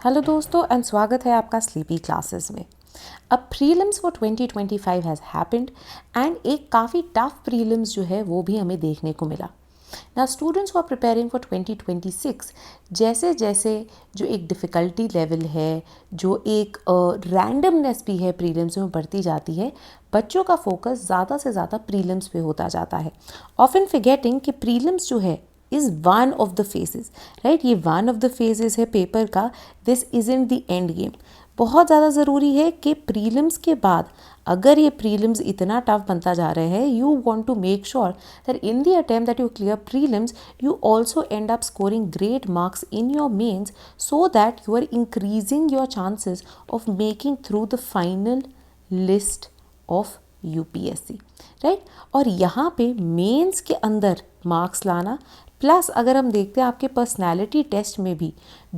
Hello दोस्तों and स्वागत है आपका स्लीपी क्लासेस में। अब prelims for 2025 has happened and एक काफ़ी टफ प्रीलिम्स जो है वो भी हमें देखने को मिला। ना students who are preparing for 2026 जैसे जैसे जो एक डिफ़िकल्टी लेवल है, जो एक रैंडमनेस भी है प्रीलिम्स में बढ़ती जाती है, बच्चों का फोकस ज़्यादा से ज़्यादा प्रीलिम्स पे होता जाता है, ऑफन फॉरगेटिंग कि प्रीलिम्स जो है is one of the phases, right. ये वन ऑफ द फेजेस है पेपर का, this isn't the end game. बहुत ज़्यादा ज़रूरी है कि प्रीलिम्स के बाद अगर ये प्रीलिम्स इतना टफ बनता जा रहा है, you want to make sure that in the attempt that you clear prelims you also end up scoring great marks in your mains, so that you are increasing your chances of making through the final list of UPSC, right. और यहाँ पे mains के अंदर marks लाना plus अगर हम देखते हैं आपके पर्सनालिटी टेस्ट में भी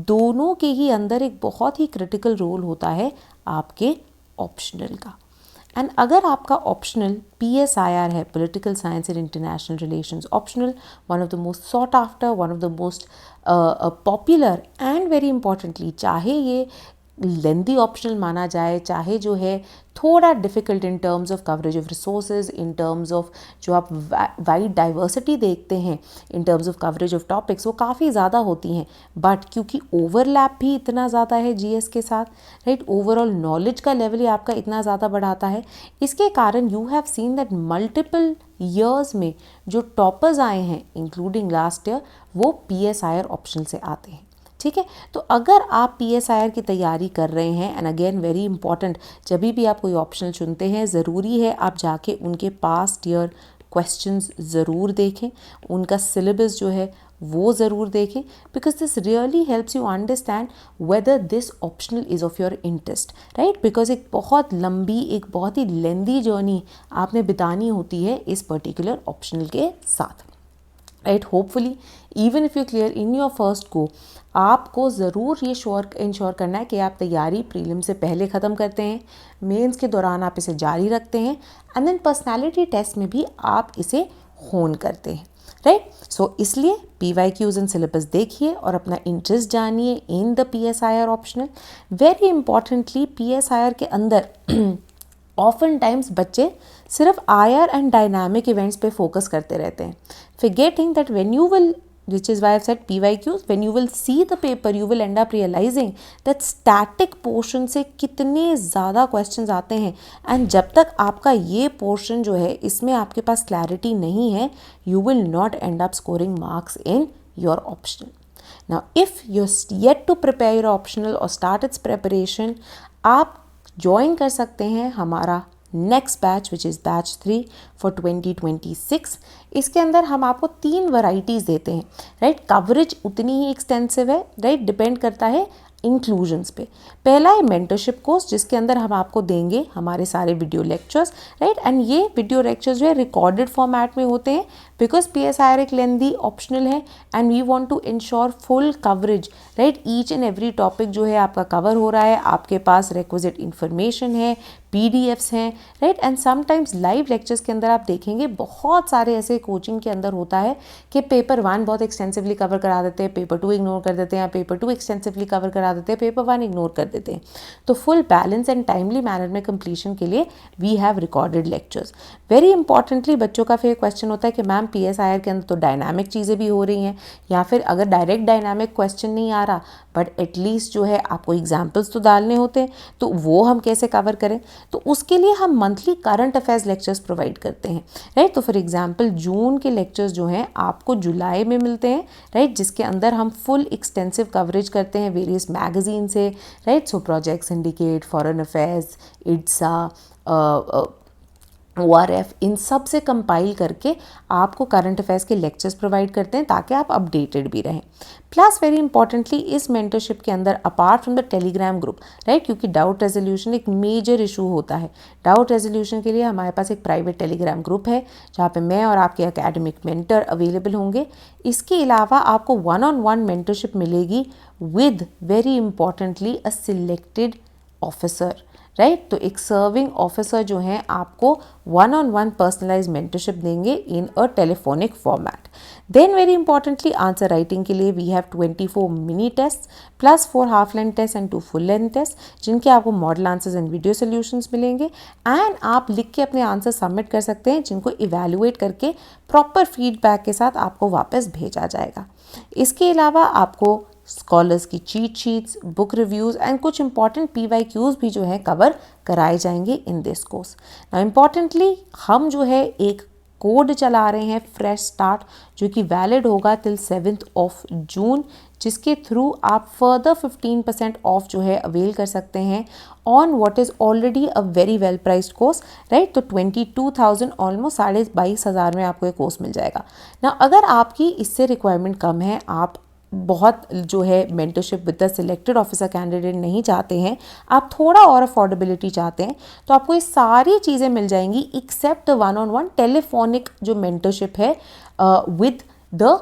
दोनों के ही अंदर एक बहुत ही क्रिटिकल रोल होता है आपके ऑप्शनल का। एंड अगर आपका ऑप्शनल PSIR है, political science and international relations optional, one of the most sought after, one of the most popular and very importantly, चाहे ये लेंदी ऑप्शनल माना जाए, चाहे जो है थोड़ा difficult in terms of coverage of resources, in terms of जो आप वाइड डाइवर्सिटी देखते हैं, इन terms of coverage of topics, वो काफ़ी ज़्यादा होती हैं, बट क्योंकि ओवरलैप भी इतना ज़्यादा है GS के साथ, राइट, ओवरऑल नॉलेज का लेवल ही आपका इतना ज़्यादा बढ़ाता है, इसके कारण you have seen that multiple years में जो टॉपर्स आए हैं इंक्लूडिंग लास्ट ईयर, वो PSIR ऑप्शनल से आते हैं। ठीक है, तो अगर आप PSIR की तैयारी कर रहे हैं, एंड अगेन वेरी इंपॉर्टेंट, जब भी आप कोई ऑप्शनल चुनते हैं ज़रूरी है आप जाके उनके पास्ट ईयर क्वेश्चंस ज़रूर देखें, उनका सिलेबस जो है वो ज़रूर देखें, because this really helps you understand whether this optional is of your interest, right. Because एक बहुत लंबी, एक बहुत ही लेंदी जर्नी आपने बितानी होती है इस पर्टिकुलर ऑप्शनल के साथ, right. Hopefully even if you clear in your first go, आपको ज़रूर ये इंश्योर करना है कि आप तैयारी प्रीलिम से पहले ख़त्म करते हैं, मेंस के दौरान आप इसे जारी रखते हैं, एंड देन पर्सनालिटी टेस्ट में भी आप इसे होन करते हैं, राइट। सो इसलिए PYQs एंड सिलेबस देखिए और अपना इंटरेस्ट जानिए in the PSIR optional. Very importantly PSIR के अंदर ऑफन टाइम्स बच्चे सिर्फ IR एंड डायनामिक इवेंट्स पे फोकस करते रहते हैं, forgetting that when you will, which is why I've said PYQs, when you will see the paper you will end up realizing that static portion से कितने ज़्यादा questions आते हैं, and जब तक आपका ये portion जो है इसमें आपके पास clarity नहीं है, you will not end up scoring marks in your optional. Now if you're yet to prepare your optional or start its preparation, आप ज्वाइन कर सकते हैं हमारा next batch which is batch 3 for 2026। इसके अंदर हम आपको 3 वैरायटीज़ देते हैं, राइट। कवरेज उतनी ही एक्सटेंसिव है, राइट, डिपेंड करता है इंक्लूजन्स पे। पहला है मेंटरशिप कोर्स, जिसके अंदर हम आपको देंगे हमारे सारे वीडियो लेक्चर्स, राइट, एंड ये वीडियो लेक्चर्स जो है रिकॉर्डेड फॉर्मेट में होते हैं, बिकॉज PSIR एक लेंदी ऑप्शनल है and we want to ensure full coverage, right. Each and every topic जो है आपका कवर हो रहा है, आपके पास रिक्विजिट इन्फॉर्मेशन है, PDFs हैं, right. And sometimes live lectures के अंदर आप देखेंगे बहुत सारे ऐसे कोचिंग के अंदर होता है कि पेपर 1 बहुत एक्सटेंसिवली कवर करा देते हैं, पेपर 2 इग्नोर कर देते हैं, पेपर 2 एक्सटेंसिवली कवर करा देते हैं, पेपर 1 इग्नोर कर देते हैं। तो full balance and timely manner में कंप्लीशन के लिए we have recorded lectures. Very importantly बच्चों का फिर क्वेश्चन होता है कि मैम PSIR के अंदर तो डायनामिक चीज़ें भी हो रही हैं, या फिर अगर डायरेक्ट डायनामिक क्वेश्चन नहीं आ रहा बट एटलीस्ट जो है आपको एग्जाम्पल्स तो डालने होते हैं, तो वो हम कैसे कवर करें। तो उसके लिए हम monthly current affairs lectures provide करते हैं, राइट। तो फॉर एग्जांपल जून के लेक्चर्स जो हैं आपको जुलाई में मिलते हैं, राइट, जिसके अंदर हम फुल एक्सटेंसिव कवरेज करते हैं वेरियस मैगजीन से, right. So project syndicate, foreign affairs, IDSA, ORF, इन सब से कंपाइल करके आपको करंट अफेयर्स के लेक्चर्स प्रोवाइड करते हैं ताकि आप अपडेटेड भी रहें। प्लस वेरी इंपॉर्टेंटली इस मेंटरशिप के अंदर apart from the Telegram group, right, क्योंकि डाउट रेजोल्यूशन एक मेजर इशू होता है, डाउट रेजोल्यूशन के लिए हमारे पास एक प्राइवेट टेलीग्राम ग्रुप है जहाँ पे मैं और आपके एकेडमिक मेंटर अवेलेबल होंगे। इसके अलावा आपको 1-on-1 मेंटरशिप मिलेगी with very importantly a selected officer, right. तो एक सर्विंग ऑफिसर जो हैं आपको 1-on-1 पर्सनलाइज मेंटरशिप देंगे in a telephonic format. Then very importantly answer writing के लिए we have 24 mini test plus 4 half length test and 2 full length test, जिनके आपको model answers and video solutions मिलेंगे and आप लिख के अपने आंसर सबमिट कर सकते हैं, जिनको इवेल्युएट करके प्रॉपर फीडबैक के साथ आपको वापस भेजा जाएगा। इसके अलावा आपको स्कॉलर्स की cheat sheets, book reviews and कुछ इंपॉर्टेंट PYQs भी जो है कवर कराए जाएंगे in this course. Now importantly हम जो है एक कोड चला रहे हैं फ्रेश स्टार्ट, जो कि वैलिड होगा टिल 7th of June, जिसके थ्रू आप फर्दर 15% ऑफ जो है अवेल कर सकते हैं on what is already a very well priced course, right. तो 22,000 ऑलमोस्ट 22,500 में आपको ये कोर्स मिल जाएगा ना। अगर आपकी इससे रिक्वायरमेंट कम है, आप बहुत जो है mentorship with the selected officer candidate नहीं चाहते हैं, आप थोड़ा और अफोर्डेबिलिटी चाहते हैं, तो आपको ये सारी चीज़ें मिल जाएंगी एक्सेप्ट 1-on-1 टेलीफोनिक जो मेंटरशिप है विद द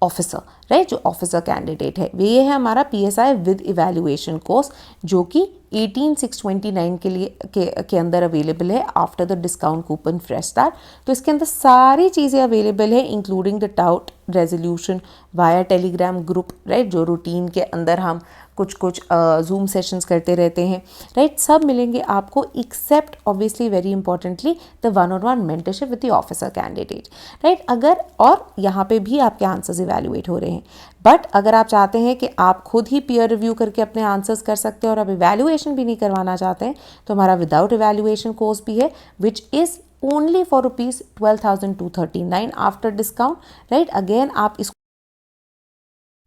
ऑफिसर, राइट। जो ऑफिसर कैंडिडेट है ये है हमारा PSI विद इवैल्यूएशन कोर्स, जो कि 18,629 के लिए के अंदर अवेलेबल है after the discount coupon fresh start. तो इसके अंदर सारी चीज़ें अवेलेबल है including the doubt resolution via Telegram group, right, जो रूटीन के अंदर हम कुछ जूम सेशंस करते रहते हैं, राइट। सब मिलेंगे आपको except obviously very importantly the 1-on-1 mentorship with the officer candidate, right. अगर और यहाँ पे भी आपके आंसर्स इवैल्यूएट हो रहे हैं, बट अगर आप चाहते हैं कि आप खुद ही पीयर रिव्यू करके अपने आंसर्स कर सकते हैं और आप इवैल्यूएशन भी नहीं करवाना चाहते हैं, तो हमारा विदाउट इवैल्यूएशन कोर्स भी है which is only for rupees 12,239 after discount, right. Again आप इसको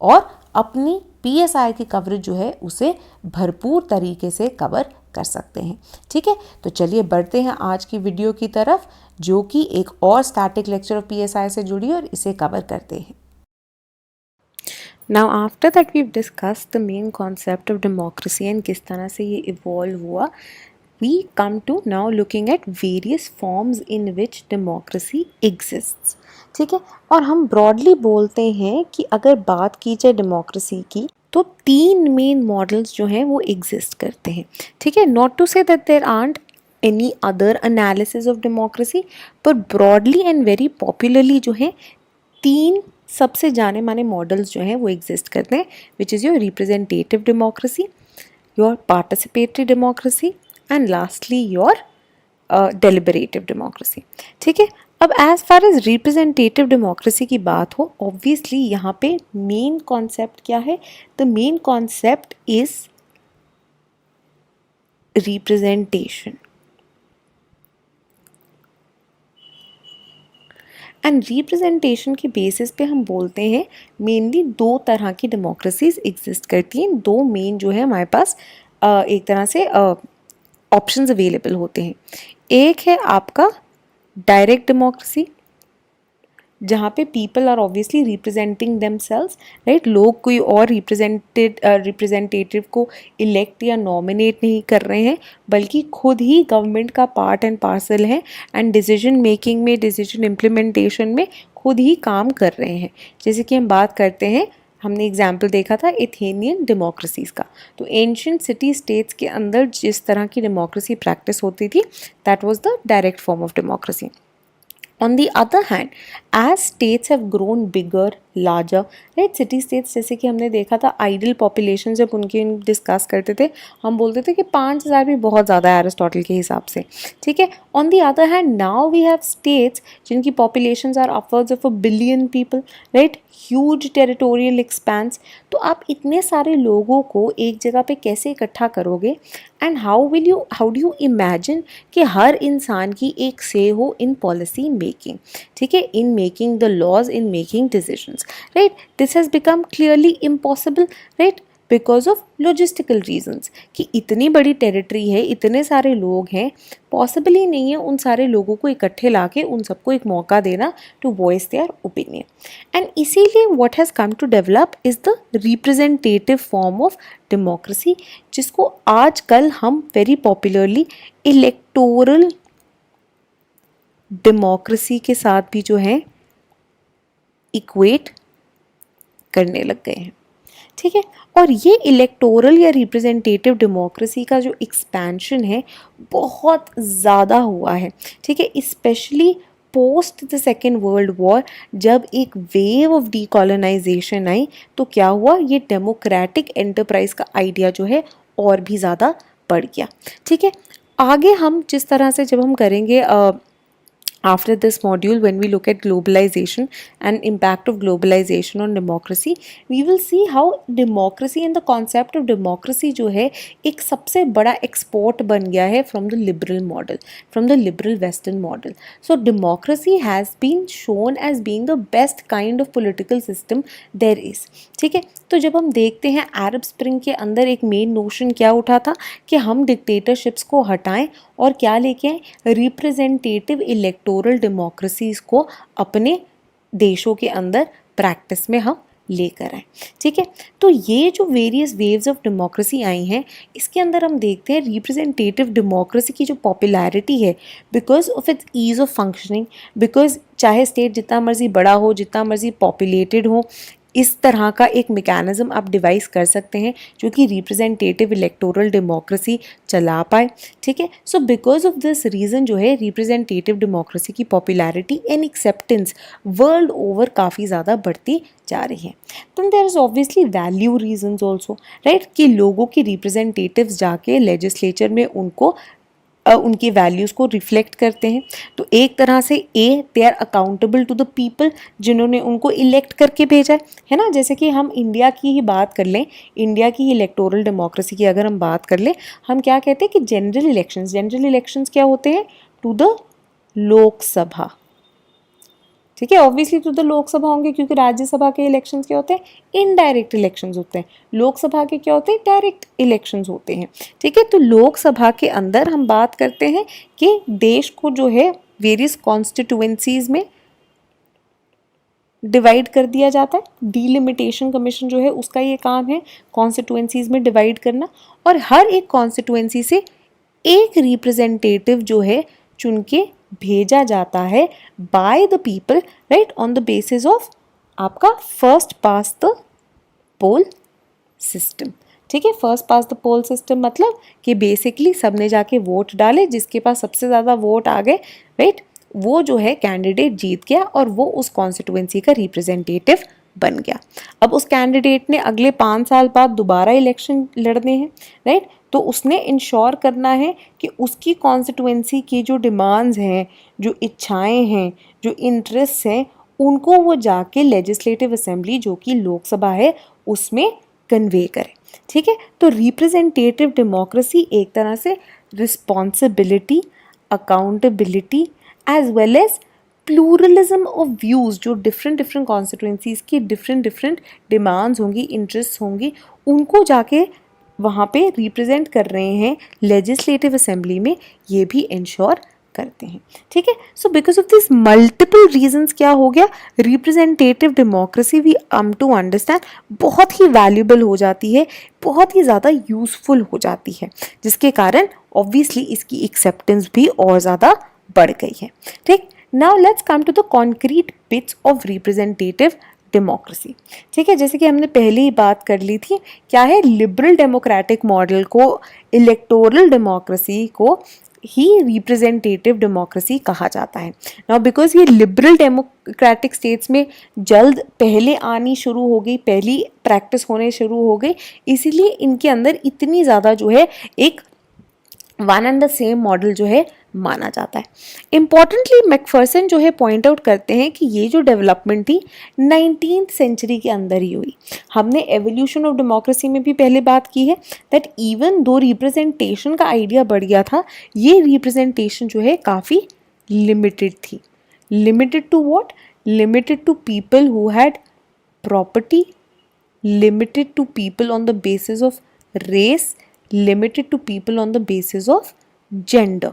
और अपनी PSI की कवरेज जो है उसे भरपूर तरीके से कवर कर सकते हैं, ठीक है। तो चलिए बढ़ते हैं आज की वीडियो की तरफ, जो कि एक और स्टैटिक लेक्चर ऑफ PSI से जुड़ी है और इसे कवर करते हैं। Now after that we've discussed the main concept of democracy and किस तरह से ये evolve हुआ, we come to now looking at various forms in which democracy exists, ठीक है। और हम broadly बोलते हैं कि अगर बात की जाए डेमोक्रेसी की तो 3 मेन मॉडल्स जो हैं वो एग्जिस्ट करते हैं, ठीक है। Not to say that there aren't any other analysis of democracy, पर ब्रॉडली एंड वेरी पॉपुलरली जो है 3 सबसे जाने माने मॉडल्स जो हैं वो एग्जिस्ट करते हैं, which is your representative democracy, your participatory democracy and lastly your deliberative democracy, ठीक है। अब as far as representative democracy की बात हो, ऑब्वियसली यहाँ पे मेन कॉन्सेप्ट क्या है? The main concept is representation, and representation के बेसिस पे हम बोलते हैं मेनली 2 तरह की डेमोक्रेसीज एग्जिस्ट करती हैं। 2 मेन जो है हमारे पास एक तरह से ऑप्शंस अवेलेबल होते हैं। एक है आपका डायरेक्ट डेमोक्रेसी, जहाँ पे people are obviously representing themselves, right. लोग कोई और रिप्रेजेंटेटिव को इलेक्ट या नॉमिनेट नहीं कर रहे हैं, बल्कि खुद ही गवर्नमेंट का पार्ट एंड पार्सल है एंड डिसीजन मेकिंग में, डिसीजन इम्प्लीमेंटेशन में खुद ही काम कर रहे हैं। जैसे कि हम बात करते हैं, हमने एग्जाम्पल देखा था एथेनियन डेमोक्रेसीज़ का, तो एंशियंट सिटी स्टेट्स के अंदर जिस तरह की डेमोक्रेसी प्रैक्टिस होती थी, that was the direct form of democracy. On the other hand, as states have grown bigger, larger, right, city states जैसे कि हमने देखा था आइडल पॉपुलेशन जब उनकी डिस्कस करते थे, हम बोलते थे कि 5,000 भी बहुत ज़्यादा है एरिस्टोटल के हिसाब से, ठीक है। On the other hand now we have states जिनकी populations are upwards of 1 billion people, right, huge territorial expanse. तो आप इतने सारे लोगों को एक जगह पे कैसे इकट्ठा करोगे, and how do you imagine कि हर इंसान की एक से हो इन पॉलिसी मेकिंग, ठीक है, in making the laws, in making decisions, right. This has become clearly impossible, right, because of logistical reasons, कि इतनी बड़ी टेरिटरी है, इतने सारे लोग हैं, पॉसिबल ही नहीं है उन सारे लोगों को इकट्ठे लाके उन सबको एक मौका देना to voice their opinion. And इसीलिए what has come to develop is the representative form of democracy, जिसको आजकल हम वेरी पॉपुलरली इलेक्टोरल डेमोक्रेसी के साथ भी जो है इक्वेट करने लग गए हैं, ठीक है। और ये इलेक्टोरल या रिप्रेजेंटेटिव डेमोक्रेसी का जो एक्सपेंशन है बहुत ज़्यादा हुआ है, ठीक है, specially post the second world war. जब एक वेव ऑफ डीकॉलोनाइजेशन आई तो क्या हुआ, ये डेमोक्रेटिक एंटरप्राइज का आइडिया जो है और भी ज़्यादा बढ़ गया, ठीक है। आगे हम जिस तरह से जब हम करेंगे after this module, when we look at globalization and impact of globalization on democracy, we will see how democracy and the concept of democracy जो है एक सबसे बड़ा export बन गया है from the liberal model, from the liberal western model. So democracy has been shown as being the best kind of political system there is, ठीक है। तो जब हम देखते हैं अरब स्प्रिंग के अंदर एक मेन नोशन क्या उठा था कि हम डिक्टेटरशिप्स को हटाएं और क्या लेके आए, रिप्रेजेंटेटिव इलेक्टोरल डेमोक्रेसीज को अपने देशों के अंदर प्रैक्टिस में हम लेकर आए, ठीक है। तो ये जो वेरियस वेव्स ऑफ डेमोक्रेसी आई हैं, इसके अंदर हम देखते हैं रिप्रेजेंटेटिव डेमोक्रेसी की जो पॉपुलैरिटी है because of its ease of functioning, because चाहे स्टेट जितना मर्जी बड़ा हो, जितना मर्जी पॉपुलेटेड हो, इस तरह का एक मैकेनिज्म आप डिवाइस कर सकते हैं जो कि रिप्रेजेंटेटिव इलेक्टोरल डेमोक्रेसी चला पाए, ठीक है। So because of this reason जो है रिप्रेजेंटेटिव डेमोक्रेसी की popularity and acceptance world over काफ़ी ज़्यादा बढ़ती जा रही है। तो there is obviously value reasons also, right, कि लोगों की रिप्रेजेंटेटिव्स जाके लेजिस्लेचर में उनकी वैल्यूज़ को रिफ्लेक्ट करते हैं। तो एक तरह से they are accountable to the people जिन्होंने उनको इलेक्ट करके भेजा है ना। जैसे कि हम इंडिया की ही बात कर लें, इंडिया की इलेक्टोरल डेमोक्रेसी की अगर हम बात कर लें, हम क्या कहते हैं कि जनरल इलेक्शंस क्या होते हैं, टू द लोकसभा, ठीक है। ऑब्वियसली तो लोकसभा होंगे क्योंकि राज्यसभा के इलेक्शंस क्या होते हैं, इनडायरेक्ट इलेक्शंस होते हैं, लोकसभा के क्या होते हैं, डायरेक्ट इलेक्शंस होते हैं, ठीक है। तो लोकसभा के अंदर हम बात करते हैं कि देश को जो है वेरियस कॉन्स्टिट्यूएंसीज में डिवाइड कर दिया जाता है। डीलिमिटेशन कमीशन जो है उसका ये काम है कॉन्स्टिट्यूएंसीज में डिवाइड करना, और हर एक कॉन्स्टिट्यूएंसी से एक रिप्रेजेंटेटिव जो है चुन के भेजा जाता है by the people, right, on the basis of आपका first past the pole system, ठीक है। First past the pole system मतलब कि बेसिकली सबने जाके वोट डाले, जिसके पास सबसे ज़्यादा वोट आ गए, राइट, वो जो है कैंडिडेट जीत गया और वो उस कॉन्स्टिट्यूएंसी का रिप्रेजेंटेटिव बन गया। अब उस कैंडिडेट ने अगले 5 साल बाद दोबारा इलेक्शन लड़ने हैं, राइट, तो उसने इंश्योर करना है कि उसकी कॉन्स्टिट्यूएंसी की जो डिमांड्स हैं, जो इच्छाएं हैं, जो इंटरेस्ट हैं, उनको वो जाके लेजिस्लेटिव असेंबली जो कि लोकसभा है उसमें कन्वे करे, ठीक है। तो रिप्रेजेंटेटिव डेमोक्रेसी एक तरह से responsibility, accountability as well as pluralism of views, जो डिफरेंट कॉन्स्टिट्यूएंसीज़ की डिफरेंट डिमांड्स होंगी, इंटरेस्ट होंगी, उनको जाके वहाँ पे रिप्रेजेंट कर रहे हैं लेजिस्लेटिव असेंबली में, ये भी इंश्योर करते हैं, ठीक है। So because of this multiple reasons क्या हो गया, representative democracy we come to understand बहुत ही वैल्यूबल हो जाती है, बहुत ही ज़्यादा यूजफुल हो जाती है, जिसके कारण ऑब्वियसली इसकी एक्सेप्टेंस भी और ज़्यादा बढ़ गई है, ठीक। Now let's come to the concrete bits of representative democracy, ठीक है। जैसे कि हमने पहले ही बात कर ली थी, क्या है, लिबरल डेमोक्रेटिक मॉडल को, इलेक्टोरल डेमोक्रेसी को ही रिप्रेजेंटेटिव डेमोक्रेसी कहा जाता है। नाउ बिकॉज ये लिबरल डेमोक्रेटिक स्टेट्स में जल्द पहले आनी शुरू हो गई, पहली प्रैक्टिस होने शुरू हो गई, इसीलिए इनके अंदर इतनी ज़्यादा जो है एक one and the same model जो है माना जाता है। इम्पॉर्टेंटली मैकफर्सन जो है पॉइंट आउट करते हैं कि ये जो डेवलपमेंट थी 19th सेंचुरी के अंदर ही हुई। हमने एवोल्यूशन ऑफ डेमोक्रेसी में भी पहले बात की है दैट इवन दो रिप्रेजेंटेशन का आइडिया बढ़ गया था, ये रिप्रेजेंटेशन जो है काफ़ी लिमिटेड थी। Limited to what? Limited to people who had property, limited to people on the basis of race, limited to people on the basis of gender,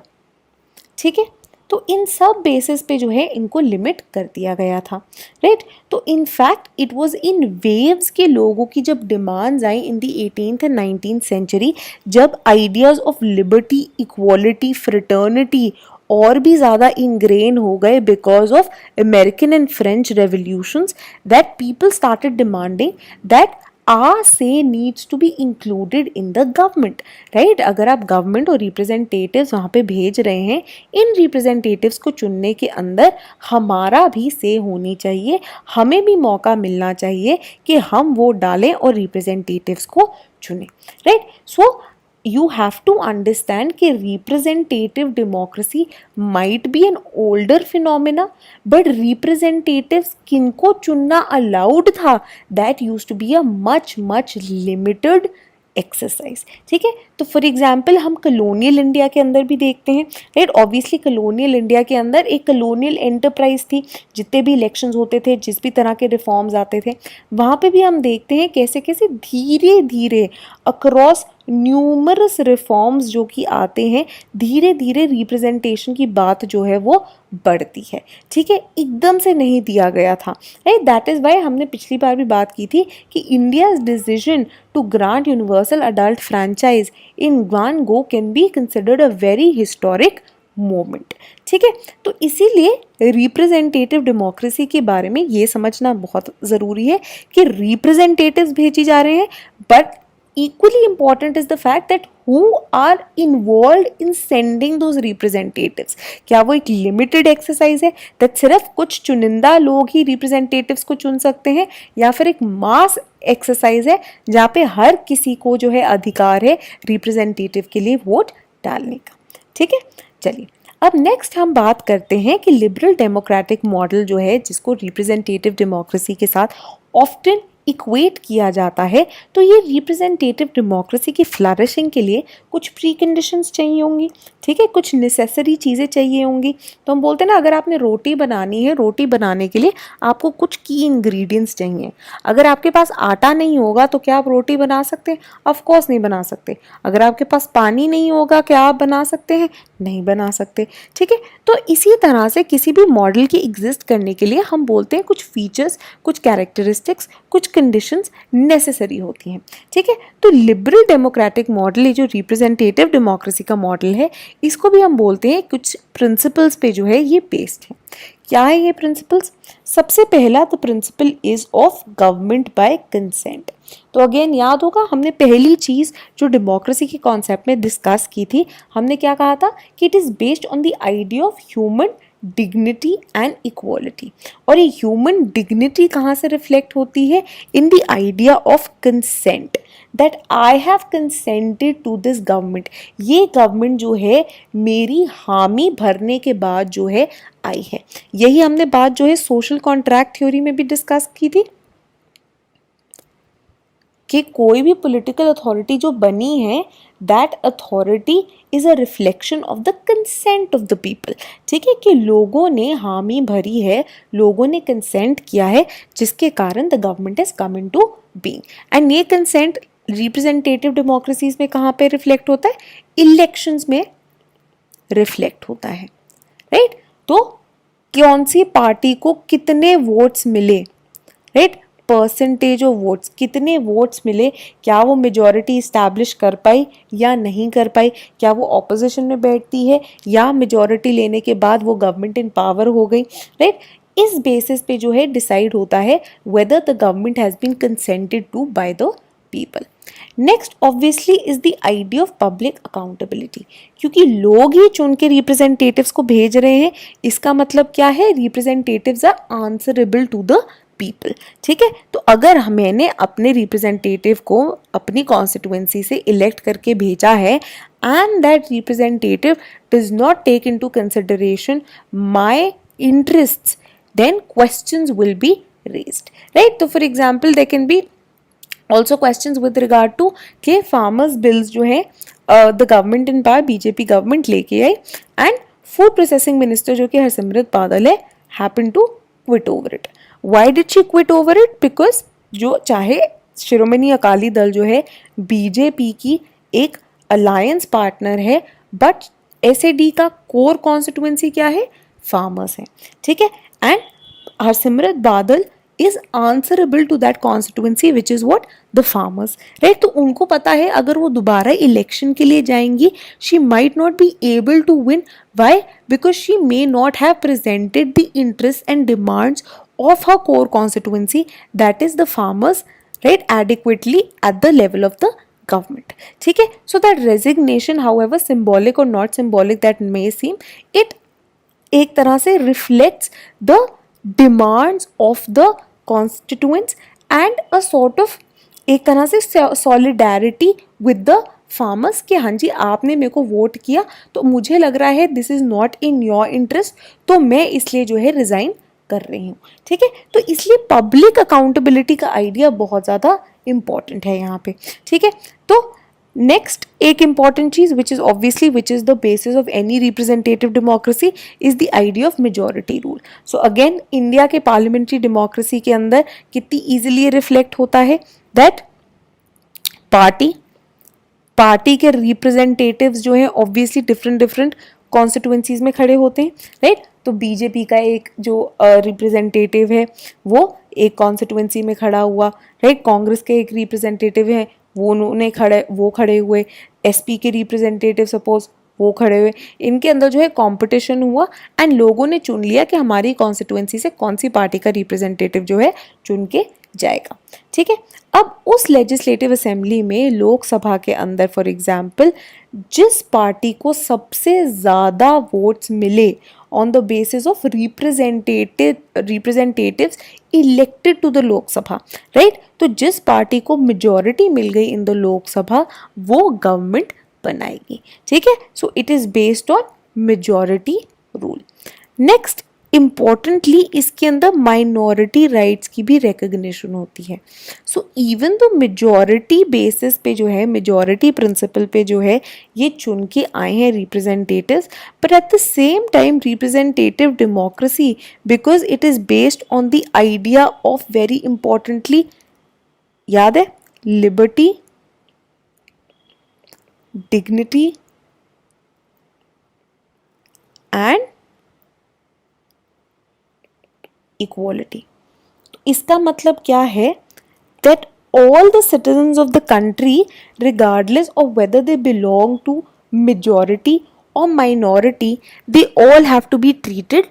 ठीक है। तो इन सब बेसिस पे जो है इनको लिमिट कर दिया गया था, राइट। तो in fact it was in waves के लोगों की जब डिमांड्स आई in the 18th and 19th century, जब ideas of liberty, equality, fraternity और भी ज़्यादा इंग्रेन हो गए because of American and French revolutions, that people started demanding that our say needs to be included in the government, right? अगर आप government और representatives वहाँ पे भेज रहे हैं, इन रिप्रेजेंटेटिव्स को चुनने के अंदर हमारा भी से होनी चाहिए, हमें भी मौका मिलना चाहिए कि हम वोट डालें और रिप्रेजेंटेटिव्स को चुनें, right? So you have to understand कि representative democracy might be an older phenomena, but representatives किनको चुनना allowed था, that used to be a much limited exercise, ठीक है? तो फॉर एग्जाम्पल हम कलोनियल इंडिया के अंदर भी देखते हैं, राइट? ऑब्वियसली कलोनियल इंडिया के अंदर एक कलोनियल एंटरप्राइज थी, जितने भी इलेक्शंस होते थे, जिस भी तरह के रिफॉर्म्स आते थे, वहाँ पे भी हम देखते हैं कैसे कैसे धीरे धीरे अक्रॉस न्यूमरस रिफॉर्म्स जो कि आते हैं, धीरे धीरे रिप्रेजेंटेशन की बात जो है वो बढ़ती है, ठीक है? एकदम से नहीं दिया गया था, राइट? दैट इज़ वाई हमने पिछली बार भी बात की थी कि India's decision to grant universal adult franchise in one go can be considered a very historic moment, ठीक है? तो इसीलिए रिप्रेजेंटेटिव डेमोक्रेसी के बारे में ये समझना बहुत ज़रूरी है कि रिप्रेजेंटेटिव्स भेजी जा रहे हैं, but equally important is the fact that who are involved in sending those representatives. क्या वो एक लिमिटेड एक्सरसाइज है that सिर्फ कुछ चुनिंदा लोग ही रिप्रेजेंटेटिव्स को चुन सकते हैं, या फिर एक मास एक्सरसाइज है जहाँ पे हर किसी को जो है अधिकार है रिप्रेजेंटेटिव के लिए वोट डालने का, ठीक है? चलिए अब नेक्स्ट हम बात करते हैं कि लिबरल डेमोक्रेटिक मॉडल जो है, जिसको रिप्रेजेंटेटिव डेमोक्रेसी के साथ ऑफ्टन इक्वेट किया जाता है, तो ये रिप्रेजेंटेटिव डेमोक्रेसी की फ्लरिशिंग के लिए कुछ प्री कंडीशंस चाहिए होंगी, ठीक है? कुछ नेसेसरी चीज़ें चाहिए होंगी। तो हम बोलते हैं ना, अगर आपने रोटी बनानी है, रोटी बनाने के लिए आपको कुछ की इंग्रेडिएंट्स चाहिए। अगर आपके पास आटा नहीं होगा तो क्या आप रोटी बना सकते हैं? ऑफ कोर्स नहीं बना सकते। अगर आपके पास पानी नहीं होगा क्या आप बना सकते हैं? नहीं बना सकते, ठीक है? तो इसी तरह से किसी भी मॉडल के एग्जिस्ट करने के लिए हम बोलते हैं कुछ फीचर्स, कुछ कैरेक्टरिस्टिक्स, कुछ कंडीशंस नेसेसरी होती हैं, ठीक है? तो लिबरल डेमोक्रेटिक मॉडल, ये जो रिप्रेजेंटेटिव डेमोक्रेसी का मॉडल है, इसको भी हम बोलते हैं कुछ प्रिंसिपल्स पे जो है ये बेस्ड है। क्या है ये प्रिंसिपल्स? सबसे पहला the principle is of government by consent. तो अगेन याद होगा, हमने पहली चीज़ जो डेमोक्रेसी के कॉन्सेप्ट में डिस्कस की थी, हमने क्या कहा था कि it is based on the idea of human dignity and equality. और ये ह्यूमन डिग्निटी कहाँ से रिफ्लेक्ट होती है? In the idea of consent, that I have consented to this government. ये गवर्नमेंट जो है मेरी हामी भरने के बाद जो है आई है। यही हमने बात जो है सोशल कॉन्ट्रैक्ट थ्योरी में भी डिस्कस की थी कि कोई भी पॉलिटिकल अथॉरिटी जो बनी है, that authority is a reflection of the consent of the people, ठीक है? कि लोगों ने हामी भरी है, लोगों ने कंसेंट किया है, जिसके कारण the government is come in to being. And ये कंसेंट रिप्रेजेंटेटिव डेमोक्रेसीज में कहाँ पे रिफ्लेक्ट होता है? इलेक्शंस में रिफ्लेक्ट होता है, राइट? तो कौन सी पार्टी को कितने वोट्स मिले, राइट? परसेंटेज ऑफ वोट्स, कितने वोट्स मिले, क्या वो मेजॉरिटी इस्टेब्लिश कर पाई या नहीं कर पाई, क्या वो ऑपोजिशन में बैठती है या मेजॉरिटी लेने के बाद वो गवर्नमेंट इन पावर हो गई, राइट? इस बेसिस पे जो है डिसाइड होता है whether the government has been consented to by the people. Next obviously is the idea of public accountability, क्योंकि लोग ही चुन के रिप्रेजेंटेटिव्स को भेज रहे हैं, इसका मतलब क्या है? Representatives are answerable to the people, ठीक है? तो अगर मैंने अपने रिप्रेजेंटेटिव को अपनी कॉन्स्टिट्यूएंसी से इलेक्ट करके भेजा है and that representative does not take into consideration my interests, then questions will be raised, right? तो for example there can be also questions with regard to के फार्मर्स बिल्स जो है the government in power, BJP government लेके आई, and food processing minister जो कि हरसिमरत बादल है happen to quit over it. Why did she quit over it? Because जो चाहे शिरोमणि अकाली दल जो है बीजेपी की एक अलायंस पार्टनर है, बट एसएडी का कोर कॉन्स्टिट्यूएंसी क्या है? फार्मर्स है, ठीक है? एंड हरसिमरत बादल is answerable to that constituency which is what? The farmers, right? तो उनको पता है अगर वो दोबारा इलेक्शन के लिए जाएंगी, she might not be able to win. Why? Because she may not have presented the interests and demands of her core constituency, that is the farmers, right, adequately at the level of the government. ठीक है, so that resignation however symbolic और not symbolic that may seem, it एक तरह से reflects the demands of the constituents and a sort of एक तरह से solidarity with the farmers कि हाँ जी आपने मेरे को वोट किया तो मुझे लग रहा है this is not in your interest, तो मैं इसलिए जो है रिज़ाइन कर रही हूँ. ठीक है, तो इसलिए पब्लिक अकाउंटेबिलिटी का आइडिया बहुत ज़्यादा इम्पॉर्टेंट है यहाँ पे. ठीक है, तो नेक्स्ट एक इंपॉर्टेंट चीज which is the basis of any representative democracy is the idea of majority rule. So again India के पार्लियामेंट्री डेमोक्रेसी के अंदर कितनी इजीली रिफ्लेक्ट होता है दैट पार्टी के रिप्रेजेंटेटिव्स जो हैं ऑब्वियसली डिफरेंट कॉन्स्टिट्यूएंसीज में खड़े होते हैं. राइट, तो बीजेपी का एक जो रिप्रेजेंटेटिव है वो एक कॉन्स्टिट्यूएंसी में खड़ा हुआ. राइट, कांग्रेस के एक रिप्रेजेंटेटिव है वो खड़े हुए, एसपी के रिप्रेजेंटेटिव सपोज वो खड़े हुए. इनके अंदर जो है कंपटीशन हुआ एंड लोगों ने चुन लिया कि हमारी कॉन्स्टिट्यूएंसी से कौन सी पार्टी का रिप्रेजेंटेटिव जो है चुन के जाएगा. ठीक है, अब उस लेजिस्लेटिव असेंबली में लोकसभा के अंदर फॉर एग्जाम्पल जिस पार्टी को सबसे ज़्यादा वोट्स मिले on the basis of representatives elected to the Lok Sabha, right, तो जिस पार्टी को मेजॉरिटी मिल गई इन द लोकसभा वो गवर्नमेंट बनाएगी. ठीक है, so it is based on majority rule. Next importantly इसके अंदर माइनॉरिटी राइट्स की भी रिकग्निशन होती है. So even the majority basis पे जो है, मेजॉरिटी प्रिंसिपल पे जो है ये चुन के आए हैं representatives, but at the same time representative democracy because it is based on the idea of very importantly, याद है, लिबर्टी, डिग्निटी एंड इक्वालिटी. तो इसका मतलब क्या है that all the citizens of the country regardless of whether they belong to majority or minority they all have to be treated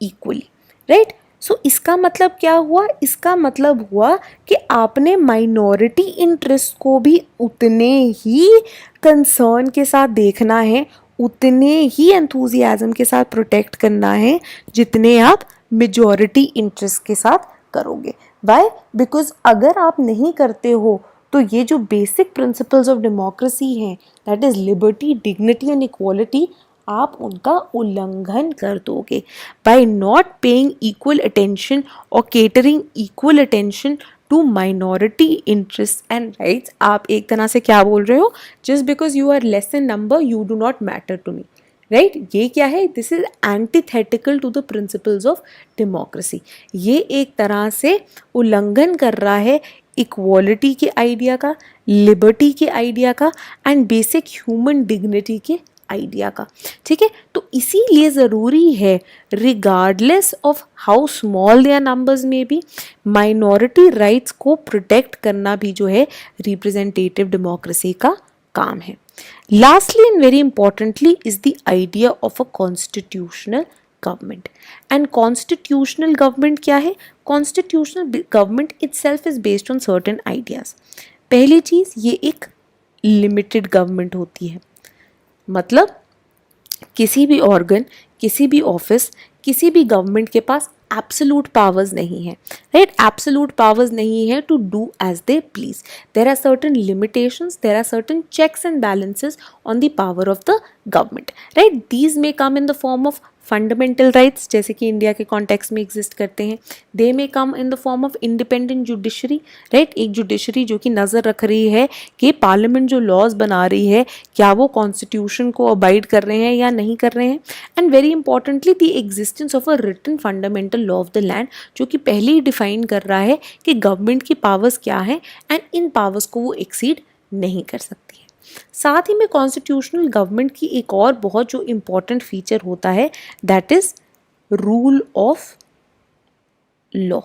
equally, right? सो इसका मतलब क्या हुआ, इसका मतलब हुआ कि आपने माइनॉरिटी इंटरेस्ट को भी उतने ही कंसर्न के साथ देखना है, उतने ही एंथुजियाज्म के साथ प्रोटेक्ट करना है जितने आप मेजॉरिटी इंटरेस्ट के साथ करोगे. वाई? बिकॉज अगर आप नहीं करते हो तो ये जो बेसिक प्रिंसिपल्स ऑफ डेमोक्रेसी हैं that is liberty, dignity and equality, आप उनका उल्लंघन कर दोगे by not paying equal attention और catering equal attention to minority interest and rights. आप एक तरह से क्या बोल रहे हो, just because you are less in number you do not matter to me, right. ये क्या है, this is antithetical to the principles of democracy. ये एक तरह से उल्लंघन कर रहा है इक्वालिटी के आइडिया का, लिबर्टी के आइडिया का एंड बेसिक ह्यूमन डिग्निटी के आइडिया का. ठीक है, तो इसीलिए ज़रूरी है regardless of how small their numbers में भी माइनॉरिटी राइट्स को प्रोटेक्ट करना भी जो है रिप्रेजेंटेटिव डेमोक्रेसी का काम है. Lastly and very importantly is the idea of a constitutional government. And constitutional government क्या है? Constitutional government itself is based on certain ideas. पहली चीज़ ये एक limited government होती है, मतलब किसी भी ऑर्गन, किसी भी ऑफिस, किसी भी गवर्नमेंट के पास एब्सोल्यूट पावर्स नहीं है, राइट. एब्सोल्यूट पावर्स नहीं है to do as they please. There are certain limitations, there are certain checks and balances on the power of the government, right. These may come in the form of fundamental rights जैसे कि India के context में exist करते हैं. They may come in the form of independent judiciary, right. एक judiciary जो कि नज़र रख रही है कि पार्लियामेंट जो लॉज बना रही है क्या वो कॉन्स्टिट्यूशन को अबाइड कर रहे हैं या नहीं कर रहे हैं. And very importantly the existence of a written fundamental law of the land जो कि पहले ही डिफाइन कर रहा है कि गवर्नमेंट की पावर्स क्या है एंड इन पावर्स को वो एक्सीड नहीं कर सकती है. साथ ही में कॉन्स्टिट्यूशनल गवर्नमेंट की एक और बहुत जो इम्पॉर्टेंट फीचर होता है that is rule of law.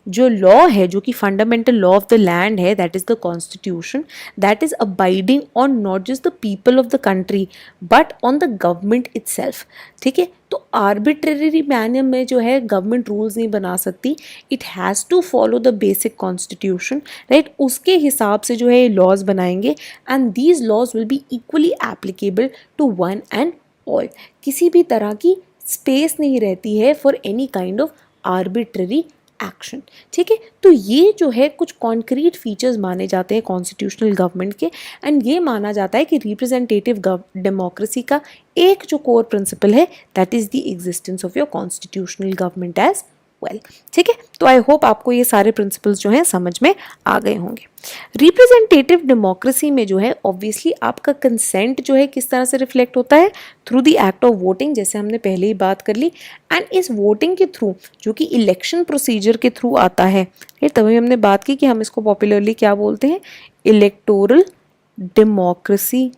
जो लॉ है, जो कि fundamental law of the land है, that is the constitution, that is abiding on not just the people of the country but on the government itself. ठीक है, तो arbitrary manner में जो है गवर्नमेंट रूल्स नहीं बना सकती, it has to follow the basic constitution, right. उसके हिसाब से जो है ये लॉज बनाएंगे and these laws will be equally applicable to one and all. किसी भी तरह की स्पेस नहीं रहती है for any kind of arbitrary action. ठीक है, तो ये जो है कुछ कॉन्क्रीट फीचर्स माने जाते हैं कॉन्स्टिट्यूशनल गवर्नमेंट के, एंड ये माना जाता है कि रिप्रेजेंटेटिव डेमोक्रेसी का एक जो कोर प्रिंसिपल है that is the existence of your constitutional government as well. ठीक है, तो आई होप आपको ये सारे प्रिंसिपल्स जो हैं समझ में आ गए होंगे। रिप्रेजेंटेटिव डेमोक्रेसी में जो है ऑब्वियसली आपका कंसेंट जो है किस तरह से रिफ्लेक्ट होता है, through the act of voting, जैसे हमने पहले ही बात कर ली। एंड इस वोटिंग के थ्रू जो कि इलेक्शन प्रोसीजर के थ्रू आता है, तभी हमने बात की कि हम इसको पॉपुलरली क्या बोलते हैं, इलेक्टोरल डेमोक्रेसी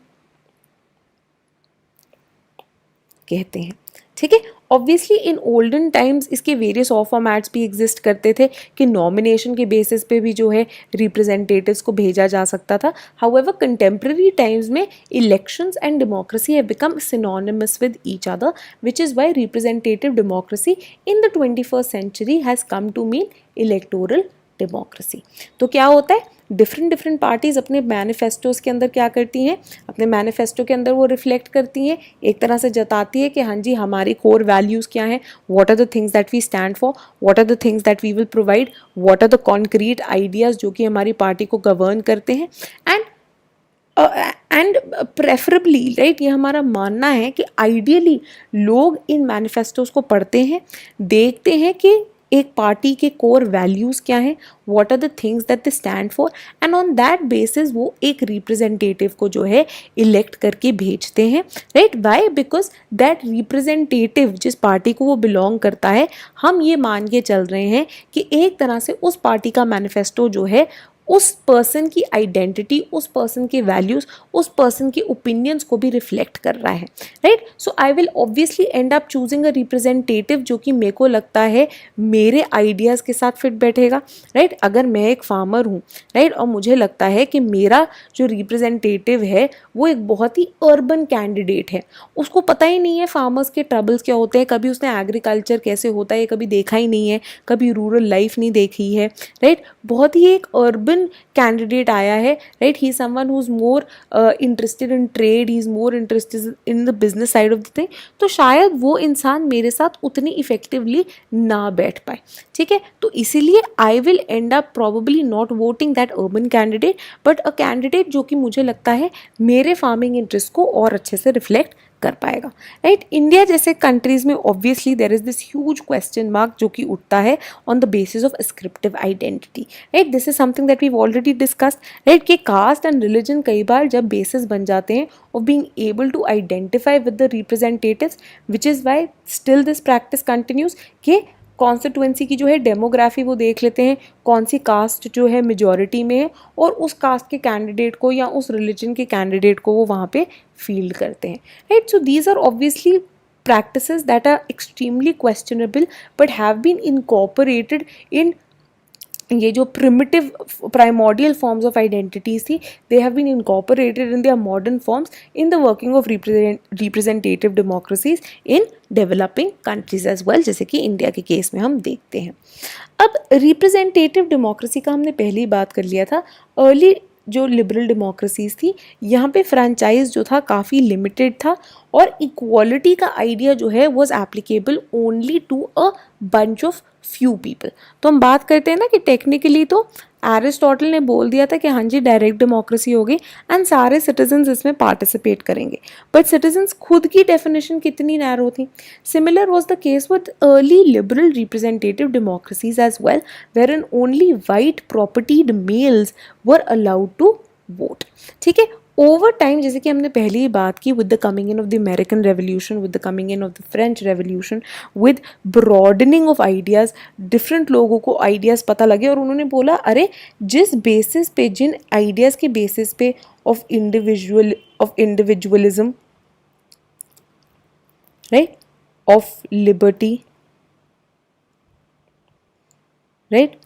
कहते हैं। ठीक है, ऑब्वियसली इन ओल्डन टाइम्स इसके वेरियस और फॉर्मेट्स भी एग्जिस्ट करते थे कि नॉमिनेशन के बेसिस पे भी जो है रिप्रेजेंटेटिव्स को भेजा जा सकता था। हाउएवर कंटेम्प्रेरी टाइम्स में elections and democracy have become synonymous with each other, which is why representative democracy in the 21st century has come to mean electoral democracy. तो क्या होता है, डिफरेंट पार्टीज़ अपने मैनिफेस्टोज़ के अंदर क्या करती हैं, अपने मैनिफेस्टो के अंदर वो रिफ्लेक्ट करती हैं, एक तरह से जताती है कि हाँ जी हमारी कोर वैल्यूज़ क्या हैं, what are the things that we stand for, what are the things that we will provide, what are the concrete ideas जो कि हमारी पार्टी को गवर्न करते हैं। एंड प्रेफरेबली राइट, ये हमारा मानना है कि आइडियली लोग इन मैनिफेस्टोज़ को पढ़ते हैं, देखते हैं कि एक पार्टी के कोर वैल्यूज़ क्या हैं, what are the things that they stand for, and on that basis वो एक रिप्रेजेंटेटिव को जो है इलेक्ट करके भेजते हैं, right. Why, because that representative जिस पार्टी को वो बिलोंग करता है, हम ये मान के चल रहे हैं कि एक तरह से उस पार्टी का मैनिफेस्टो जो है उस पर्सन की आइडेंटिटी, उस पर्सन के वैल्यूज़, उस पर्सन के ओपिनियंस को भी रिफ्लेक्ट कर रहा है, right. So I will obviously and up choosing a representative जो कि मेरे को लगता है मेरे आइडियाज़ के साथ फिट बैठेगा, राइट। अगर मैं एक फार्मर हूँ, राइट, और मुझे लगता है कि मेरा जो रिप्रेजेंटेटिव है वो एक बहुत ही अर्बन कैंडिडेट है, उसको पता ही नहीं है फार्मर्स के ट्रबल्स क्या होते हैं, कभी उसने एग्रीकल्चर कैसे होता है कभी देखा ही नहीं है, कभी रूरल लाइफ नहीं देखी है, राइट। बहुत ही एक अर्बन कैंडिडेट आया है, right. He is someone who is more interested in trade, he is more interested in the business side of the thing, तो शायद वो इंसान मेरे साथ उतनी इफेक्टिवली ना बैठ पाए। ठीक है, तो इसीलिए I will and up probably not voting that urban candidate, but a candidate जो कि मुझे लगता है मेरे फार्मिंग इंटरेस्ट को और अच्छे से रिफ्लेक्ट कर पाएगा, राइट। इंडिया जैसे कंट्रीज में obviously there is this huge question mark जो कि उठता है on the basis of ascriptive identity, right. This is something that we already discussed, right, कि कास्ट एंड रिलीजन कई बार जब बेसिस बन जाते हैं of being able to identify with the representatives, which is why still this practice continues कि constituency की जो है डेमोग्राफी वो देख लेते हैं, कौन सी कास्ट जो है मेजॉरिटी में है, और उस कास्ट के कैंडिडेट को या उस रिलीजन के कैंडिडेट को वो वहाँ पे फील्ड करते हैं, right. So these are obviously practices that are extremely questionable but have been incorporated in ये जो primitive primordial forms of identities थी, they have been incorporated in their modern forms in the working of representative democracies in developing countries as well, जैसे कि India के case में हम देखते हैं। अब रिप्रेजेंटेटिव डेमोक्रेसी का हमने पहले ही बात कर लिया था, अर्ली जो लिबरल डेमोक्रेसीज थी यहाँ पे फ्रेंचाइज जो था काफ़ी लिमिटेड था, और इक्वालिटी का आइडिया जो है was applicable only to a bunch of few people. तो हम बात करते हैं ना कि टेक्निकली तो एरिस्टोटल ने बोल दिया था कि हाँ जी डायरेक्ट डेमोक्रेसी होगी एंड सारे सिटीजन्स इसमें पार्टिसिपेट करेंगे, बट सिटीजन्स खुद की डेफिनेशन कितनी नैरो थी। Similar was the case with early liberal representative democracies as well, where in only white propertied males were allowed to vote. ठीक है, ओवर टाइम जैसे कि हमने पहले ही बात की, with the coming in of the American revolution, with the coming in of the French revolution, with broadening of ideas, different लोगों को आइडियाज़ पता लगे और उन्होंने बोला अरे जिस बेसिस पे, जिन आइडियाज़ के बेसिस पे of individualism, right, of liberty, right,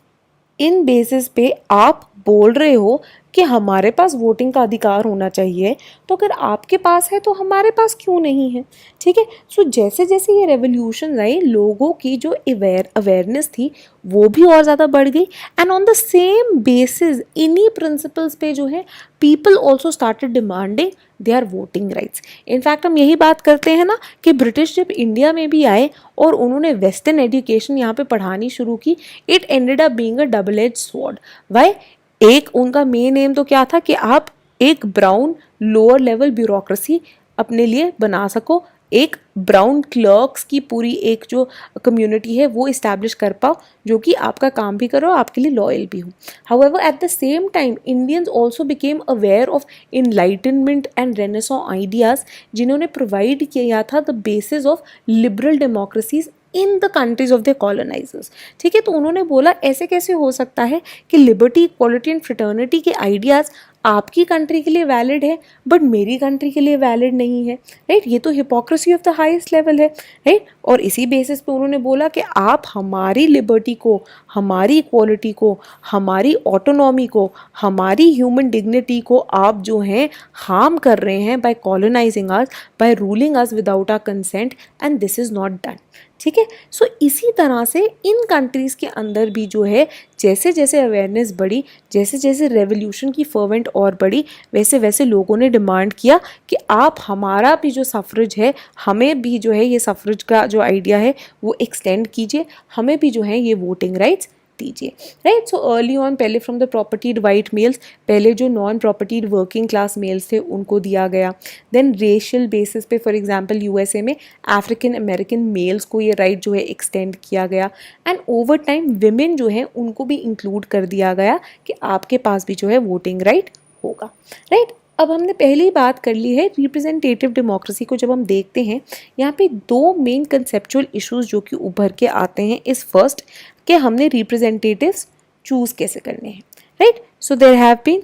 in basis पे आप बोल रहे हो कि हमारे पास वोटिंग का अधिकार होना चाहिए, तो अगर आपके पास है तो हमारे पास क्यों नहीं है? ठीक है। सो जैसे जैसे ये रेवोल्यूशन आई, लोगों की जो अवेयरनेस थी वो भी और ज़्यादा बढ़ गई, and on the same basis इन्हीं प्रिंसिपल्स पे जो है people also started demanding their voting rights. In fact हम यही बात करते हैं ना कि ब्रिटिश जब इंडिया में भी आए और उन्होंने वेस्टर्न एजुकेशन यहाँ पे पढ़ानी शुरू की, it ended up being a double edge sword. Why? एक उनका मेन एम तो क्या था कि आप एक ब्राउन लोअर लेवल ब्यूरोक्रेसी अपने लिए बना सको, एक ब्राउन क्लर्क्स की पूरी एक जो कम्युनिटी है वो इस्टेब्लिश कर पाओ, जो कि आपका काम भी करो, आपके लिए लॉयल भी हो। However at the same time Indians also became aware of enlightenment and Renaissance ideas, जिन्होंने प्रोवाइड किया था the basis of liberal democracies in the countries of the colonisers. ठीक है, तो उन्होंने बोला ऐसे कैसे हो सकता है कि लिबर्टी, इक्वालिटी एंड फ्रेटर्निटी के आइडियाज़ आपकी कंट्री के लिए वैलिड है बट मेरी कंट्री के लिए वैलिड नहीं है, राइट? ये तो hypocrisy of the highest level है, राइट? और इसी बेसिस पे उन्होंने बोला कि आप हमारी लिबर्टी को, हमारी इक्वालिटी को, हमारी ऑटोनॉमी को, हमारी ह्यूमन डिग्निटी को आप जो हैं हार्म कर रहे हैं by colonising us, by ruling us without our consent, and this is not done. ठीक है, सो इसी तरह से इन कंट्रीज़ के अंदर भी जो है जैसे जैसे अवेयरनेस बढ़ी, जैसे जैसे रेवोल्यूशन की फर्वेंट और बढ़ी, वैसे वैसे लोगों ने डिमांड किया कि आप हमारा भी जो सफ़रज है, हमें भी जो है ये सफ़रज का जो आइडिया है वो एक्सटेंड कीजिए, हमें भी जो है ये वोटिंग राइट्स दीजिए, राइट? सो अर्ली ऑन पहले from the propertied white males, पहले जो non propertied working class males थे उनको दिया गया। देन रेशियल बेसिस पे फॉर एग्जांपल यूएसए में अफ्रीकन अमेरिकन मेल्स को ये राइट जो है एक्सटेंड किया गया, एंड ओवर टाइम विमेन जो है उनको भी इंक्लूड कर दिया गया कि आपके पास भी जो है वोटिंग राइट होगा, राइट? अब हमने पहले ही बात कर ली है रिप्रेजेंटेटिव डेमोक्रेसी को। जब हम देखते हैं यहाँ पे दो मेन कंसेप्चुअल इश्यूज जो कि उभर के आते हैं इस फर्स्ट कि हमने रिप्रेजेंटेटिव्स चूज कैसे करने हैं, right? So there have been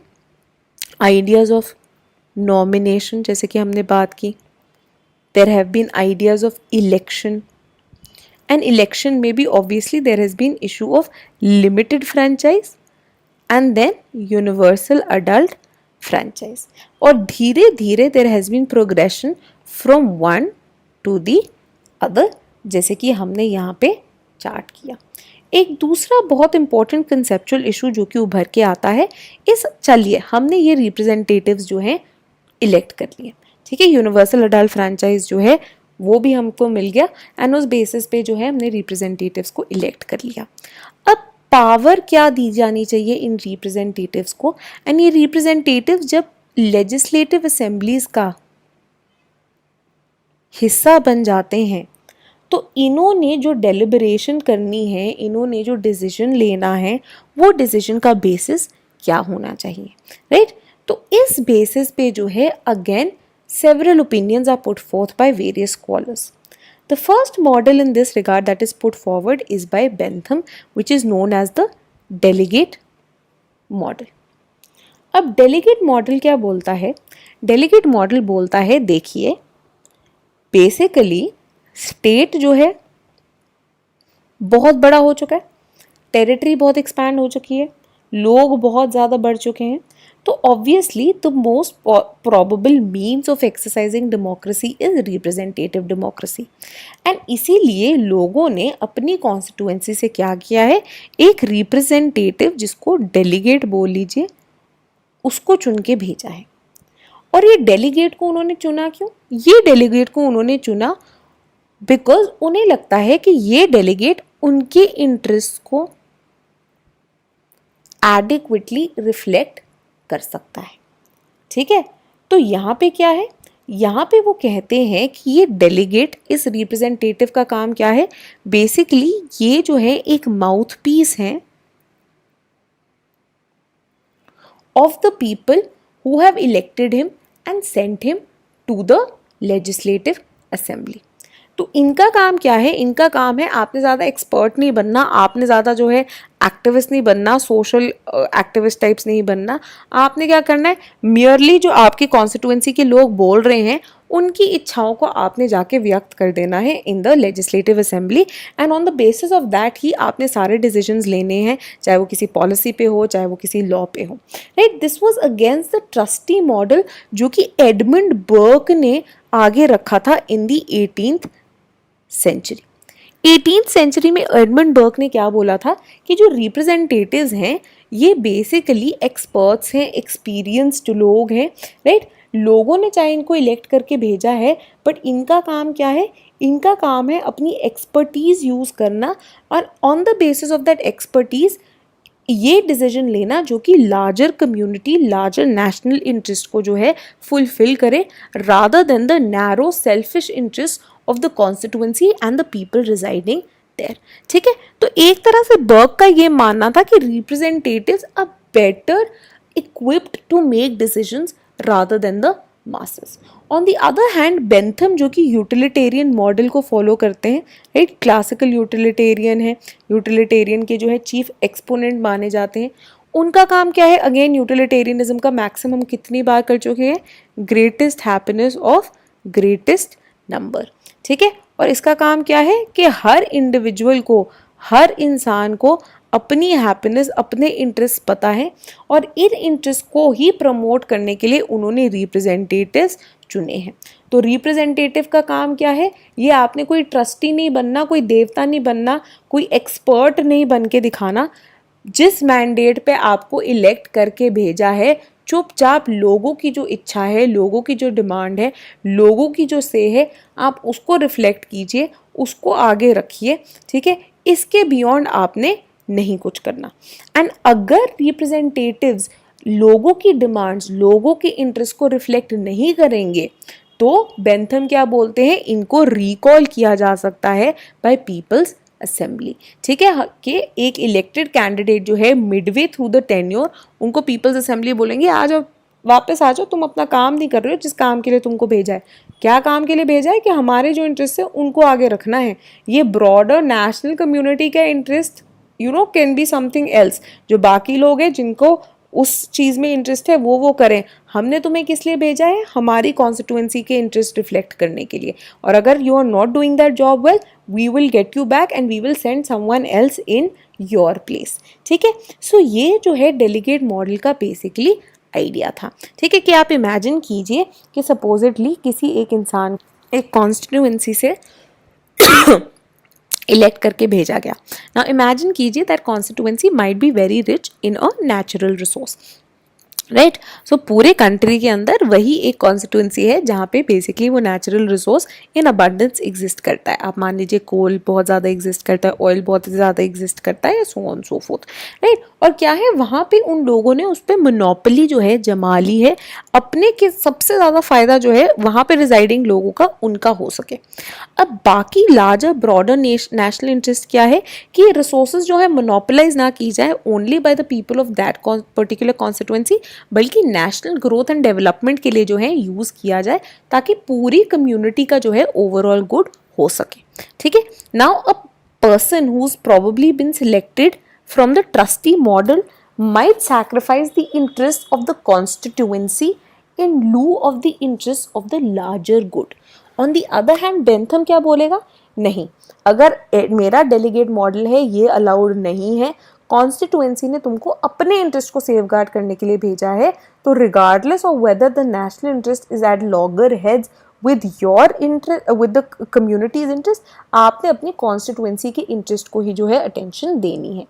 ideas of nomination, जैसे कि हमने बात की। There have been ideas of election, and election में भी obviously there has been issue of limited franchise and then universal adult franchise. और धीरे धीरे there has been progression from one to the other, जैसे कि हमने यहाँ पे चार्ट किया। एक दूसरा बहुत इंपॉर्टेंट कंसेप्चुअल इशू जो कि उभर के आता है इस, चलिए हमने ये रिप्रेजेंटेटिव्स जो हैं इलेक्ट कर लिए, ठीक है, यूनिवर्सल अडल्ट फ्रेंचाइज जो है वो भी हमको मिल गया, एंड उस बेसिस पे जो है हमने रिप्रेजेंटेटिव्स को इलेक्ट कर लिया। अब पावर क्या दी जानी चाहिए इन रिप्रेजेंटेटिव्स को, एंड ये रिप्रेजेंटेटिव्स जब लेजिस्लेटिव असेंबलीज का हिस्सा बन जाते हैं तो इन्होंने जो डेलिब्रेशन करनी है, इन्होंने जो डिसीजन लेना है, वो डिसीजन का बेसिस क्या होना चाहिए, राइट? तो इस बेसिस पे जो है again several opinions are put forth by various scholars. The first model in this regard that is put forward is by Bentham, which is known as the delegate model. अब delegate model क्या बोलता है? Delegate model बोलता है, देखिए basically state जो है बहुत बड़ा हो चुका है, टेरिटरी बहुत एक्सपैंड हो चुकी है, लोग बहुत ज़्यादा बढ़ चुके हैं, तो obviously the most probable means of exercising democracy is representative democracy. And इसीलिए लोगों ने अपनी कॉन्स्टिट्यूएंसी से क्या किया है, एक रिप्रेजेंटेटिव जिसको डेलीगेट बोल लीजिए उसको चुन के भेजा है। और ये डेलीगेट को उन्होंने चुना क्यों? ये डेलीगेट को उन्होंने चुना बिकॉज उन्हें लगता है कि ये डेलीगेट उनके इंटरेस्ट को एडिक्वेटली रिफ्लेक्ट कर सकता है, ठीक है? तो यहाँ पे क्या है, यहाँ पे वो कहते हैं कि ये डेलीगेट, इस रिप्रेजेंटेटिव का काम क्या है, बेसिकली ये जो है एक माउथ पीस है of the people who have elected him and sent him to the legislative assembly. तो इनका काम क्या है, इनका काम है आपने ज़्यादा एक्सपर्ट नहीं बनना, आपने ज़्यादा जो है एक्टिविस्ट नहीं बनना, सोशल एक्टिविस्ट टाइप्स नहीं बनना, आपने क्या करना है, मियरली जो आपकी कॉन्स्टिट्यूएंसी के लोग बोल रहे हैं उनकी इच्छाओं को आपने जाके व्यक्त कर देना है in the legislative assembly, and on the basis of that he आपने सारे डिसीजंस लेने हैं, चाहे वो किसी पॉलिसी पे हो, चाहे वो किसी लॉ पे हो, right. This was against the trustee model जो कि एडमंड बर्क ने आगे रखा था in the 18th century. 18th century में एडमंड बर्क ने क्या बोला था कि जो रिप्रेजेंटेटिव्स हैं ये बेसिकली एक्सपर्ट्स हैं, एक्सपीरियंस्ड लोग हैं, राइट। लोगों ने चाहे इनको इलेक्ट करके भेजा है, बट इनका काम क्या है, इनका काम है अपनी एक्सपर्टीज़ यूज़ करना और on the basis of that expertise ये डिसीजन लेना जो कि larger community, larger national interest को जो है फुलफिल करे, rather than the narrow selfish interest of the constituency and the people residing there. ठीक है, तो एक तरह से बर्क का ये मानना था कि representatives are better equipped to make decisions rather than the masses. On the other hand Bentham जो कि यूटिलिटेरियन मॉडल को फॉलो करते हैं, राइट, क्लासिकल यूटिलिटेरियन है, यूटिलिटेरियन के जो है चीफ एक्सपोनेंट माने जाते हैं। उनका काम क्या है, अगेन यूटिलिटेरियनिज्म का मैक्सिमम कितनी बार कर चुके हैं, greatest happiness of greatest number. ठीक है, और इसका काम क्या है कि हर इंडिविजुअल को, हर इंसान को अपनी हैप्पीनेस, अपने इंटरेस्ट पता है और इन इंटरेस्ट को ही प्रमोट करने के लिए उन्होंने रिप्रेजेंटेटिव्स चुने हैं। तो रिप्रेजेंटेटिव का काम क्या है, ये आपने कोई ट्रस्टी नहीं बनना, कोई देवता नहीं बनना, कोई एक्सपर्ट नहीं बन के दिखाना। जिस मैंडेट पे आपको इलेक्ट करके भेजा है, चुपचाप लोगों की जो इच्छा है, लोगों की जो डिमांड है, लोगों की जो से है, आप उसको रिफ्लेक्ट कीजिए, उसको आगे रखिए। ठीक है, इसके बियॉन्ड आपने नहीं कुछ करना। एंड अगर रिप्रेजेंटेटिव्स लोगों की डिमांड्स, लोगों के इंटरेस्ट को रिफ्लेक्ट नहीं करेंगे तो बेंथम क्या बोलते हैं, इनको रिकॉल किया जा सकता है बाय पीपल्स असेंबली। ठीक है, कि एक इलेक्टेड कैंडिडेट जो है मिडवे थ्रू द टेन्योर, उनको पीपल्स असेंबली बोलेंगे आ जाओ, वापस आ जाओ, तुम अपना काम नहीं कर रहे हो जिस काम के लिए तुमको भेजा है। क्या काम के लिए भेजा है कि हमारे जो इंटरेस्ट है उनको आगे रखना है। ये ब्रॉडर नेशनल कम्युनिटी का interest can be something else, जो बाकी लोग हैं जिनको उस चीज़ में इंटरेस्ट है वो करें। हमने तुम्हें किस लिए भेजा है, हमारी कॉन्स्टिट्यूएंसी के इंटरेस्ट रिफ्लेक्ट करने के लिए। और अगर you are not doing that job well, we will get you back and we will send someone else in your place. ठीक है, सो ये जो है डेलीगेट मॉडल का बेसिकली आइडिया था। ठीक है, कि आप इमेजिन कीजिए कि सपोजिटली किसी एक इंसान एक कॉन्स्टिट्यूएंसी से इलेक्ट करके भेजा गया। नाउ इमेजिन कीजिए that constituency might be very rich in a natural resource, right. So पूरे कंट्री के अंदर वही एक कॉन्स्टिट्यूएंसी है जहाँ पे बेसिकली वो natural resource in abundance exist करता है। आप मान लीजिए कोल बहुत ज़्यादा एग्जिस्ट करता है, ऑयल बहुत ज़्यादा एग्जिस्ट करता है, so on so fourth, right. और क्या है, वहाँ पे उन लोगों ने उस पर मोनोपोली जो है जमा ली है, अपने के सबसे ज़्यादा फायदा जो है वहाँ पे रिजाइडिंग लोगों का उनका हो सके। अब बाकी लार्जर ब्रॉडर नेशनल इंटरेस्ट क्या है कि रिसोर्सेज जो है मोनोपोलाइज ना की जाए only by the people of that particular constituency, बल्कि नेशनल ग्रोथ एंड डेवलपमेंट के लिए जो है यूज़ किया जाए, ताकि पूरी कम्युनिटी का जो है ओवरऑल गुड हो सके। ठीक है, now a person who is probably been selected from the trustee model might sacrifice the interest of the constituency in lieu of the interest of the larger good. On the other hand, Bentham क्या बोलेगा, नहीं, अगर मेरा delegate model है ये allowed नहीं है, constituency ने तुमको अपने इंटरेस्ट को सेफगार्ड करने के लिए भेजा है, तो regardless of whether the national interest is at loggerheads with your interest, with the community's interest, आपने अपनी कॉन्स्टिट्यूएंसी के इंटरेस्ट को ही जो है अटेंशन देनी है।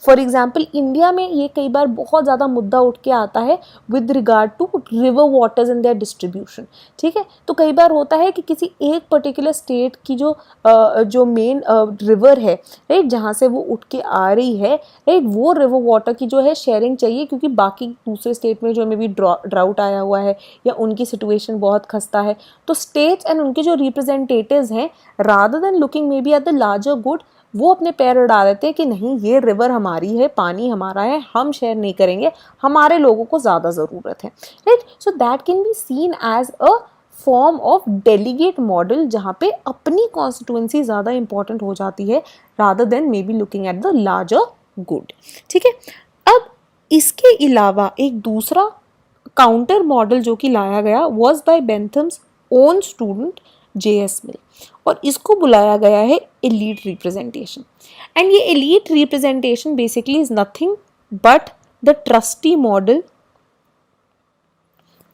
फॉर एग्जाम्पल इंडिया में ये कई बार बहुत ज़्यादा मुद्दा उठ के आता है with regard to river waters in their distribution. ठीक है, तो कई बार होता है कि किसी एक पर्टिकुलर स्टेट की जो मेन रिवर है, राइट, जहाँ से वो उठ के आ रही है, राइट, वो रिवर वाटर की जो है शेयरिंग चाहिए, क्योंकि बाकी दूसरे स्टेट में जो मे बी ड्राउट आया हुआ है या उनकी सिचुएशन बहुत खस्ता है, तो स्टेट्स एंड उनके जो रिप्रेजेंटेटिव्स हैं, rather than looking may be eight the larger good, वो अपने पैर उड़ा देते हैं कि नहीं, ये रिवर हमारी है, पानी हमारा है, हम शेयर नहीं करेंगे, हमारे लोगों को ज़्यादा ज़रूरत है, right. So that can be seen as a form of delegate model, जहाँ पे अपनी कॉन्स्टिट्यूएंसी ज़्यादा इंपॉर्टेंट हो जाती है rather than maybe looking at the larger good. ठीक है, अब इसके अलावा एक दूसरा काउंटर मॉडल जो कि लाया गया was by Bentham's own student J.S. Mill, और इसको बुलाया गया है एलीट रिप्रेजेंटेशन। एंड ये elite representation basically is nothing but the trustee model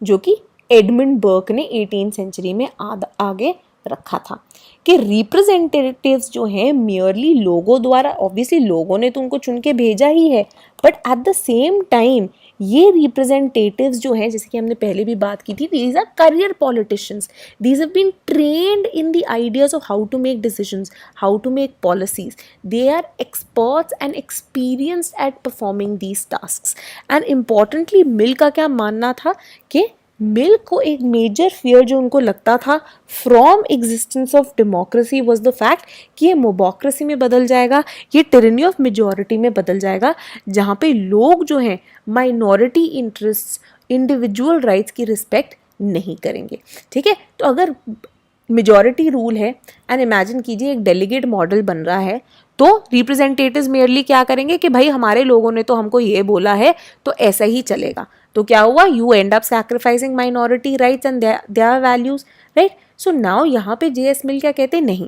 जो कि एडमंड बर्क ने 18th सेंचुरी में आगे रखा था कि रिप्रेजेंटेटिव्स जो हैं मियरली लोगों द्वारा, ऑब्वियसली लोगों ने तो उनको चुन के भेजा ही है, but at the same time ये रिप्रेजेंटेटिव्स जो हैं, जैसे कि हमने पहले भी बात की थी, these are career politicians, these have been trained in the ideas of how to make decisions, how to make policies, they are experts and experienced at performing these tasks. And importantly Mill का क्या मानना था कि मिल को एक major fear जो उनको लगता था from existence of democracy was the fact कि ये मोबोक्रेसी में बदल जाएगा, ये टिरनी ऑफ मेजॉरिटी में बदल जाएगा, जहाँ पे लोग जो हैं माइनॉरिटी इंटरेस्ट, इंडिविजुअल राइट्स की रिस्पेक्ट नहीं करेंगे। ठीक है, तो अगर मेजॉरिटी रूल है एंड इमेजिन कीजिए एक डेलीगेट मॉडल बन रहा है, तो रिप्रेजेंटेटिव्स मेयरली क्या करेंगे कि भाई हमारे लोगों ने तो हमको ये बोला है तो ऐसा ही चलेगा। तो क्या हुआ, you and up sacrificing minority rights and there values, right. So now यहाँ पे J.S. मिल क्या कहते हैं, नहीं,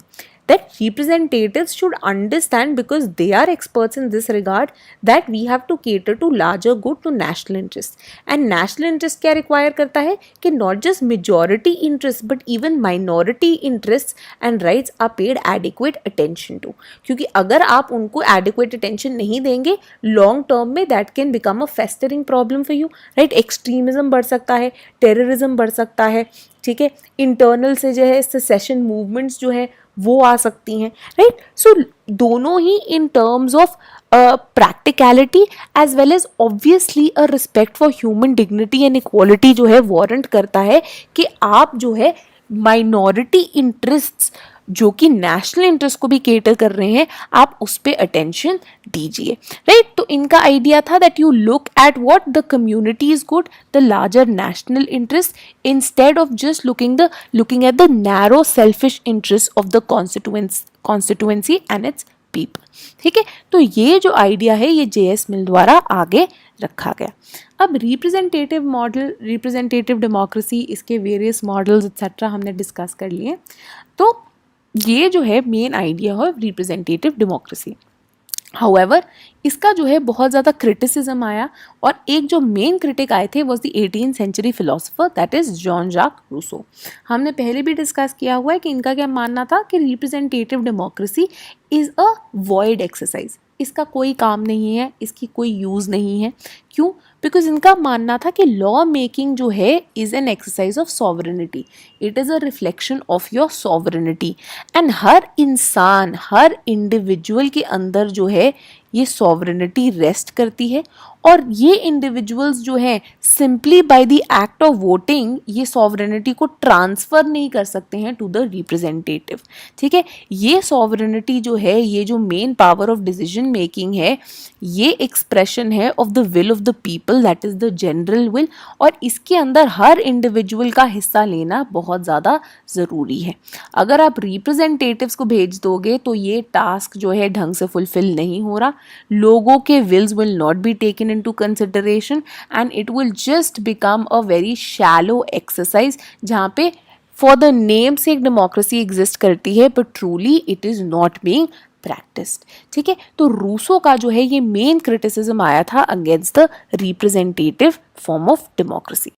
that representatives should understand, because they are experts in this regard, that we have to cater to larger good, to national interest. And national interest क्या require करता है कि not just majority interest but even minority interests and rights are paid adequate attention to. क्योंकि अगर आप उनको adequate attention नहीं देंगे long term में that can become a festering problem for you, right? extremism बढ़ सकता है, terrorism बढ़ सकता है, ठीक है, इंटरनल से जो है सेसेशन मूवमेंट्स जो है वो आ सकती हैं, राइट। सो दोनों ही in terms of practicality as well as obviously a respect for human dignity and equality जो है वारंट करता है कि आप जो है माइनॉरिटी इंटरेस्ट्स जो कि नेशनल इंटरेस्ट को भी केटर कर रहे हैं, आप उस पर अटेंशन दीजिए, राइट। तो इनका आइडिया था that you look at what the community is good, the larger national interest, instead of just looking at the narrow selfish interest of the constituency and it's people. ठीक है, तो ये जो idea है ये J.S. मिल द्वारा आगे रखा गया। अब रिप्रेजेंटेटिव मॉडल, रिप्रेजेंटेटिव डेमोक्रेसी, इसके वेरियस मॉडल्स एक्सेट्रा हमने डिस्कस कर लिए। तो ये जो है मेन आइडिया है रिप्रेजेंटेटिव डेमोक्रेसी। हाउएवर इसका जो है बहुत ज़्यादा क्रिटिसिज्म आया, और एक जो मेन क्रिटिक आए थे was the 18th century philosopher that is John Jacques Rousseau. हमने पहले भी डिस्कस किया हुआ है कि इनका क्या मानना था कि representative democracy is a void exercise, इसका कोई काम नहीं है, इसकी कोई यूज़ नहीं है। क्यों? बिकॉज इनका मानना था कि लॉ मेकिंग जो है is an exercise of sovereignty, it is a reflection of your sovereignty, and हर इंसान, हर इंडिविजुअल के अंदर जो है ये सॉवरेनिटी रेस्ट करती है, और ये इंडिविजुअल्स जो हैं simply by the act of voting ये सॉवरेनिटी को ट्रांसफ़र नहीं कर सकते हैं टू द रिप्रेजेंटेटिव। ठीक है, ये सॉवरेनिटी जो है, ये जो main power of decision making है, ये एक्सप्रेशन है of the will of the people, that is the general will, और इसके अंदर हर इंडिविजुअल का हिस्सा लेना बहुत ज़्यादा ज़रूरी है। अगर आप रिप्रेजेंटेटिव्स को भेज दोगे तो ये टास्क जो है ढंग से फुलफिल नहीं हो रहा, लोगों के wills will not be taken into consideration and it will just become a very shallow exercise जहाँ पे for the name से एक democracy exist करती है but truly it is not being practiced। ठीक है, तो रूसो का जो है ये main criticism आया था against the representative form of democracy।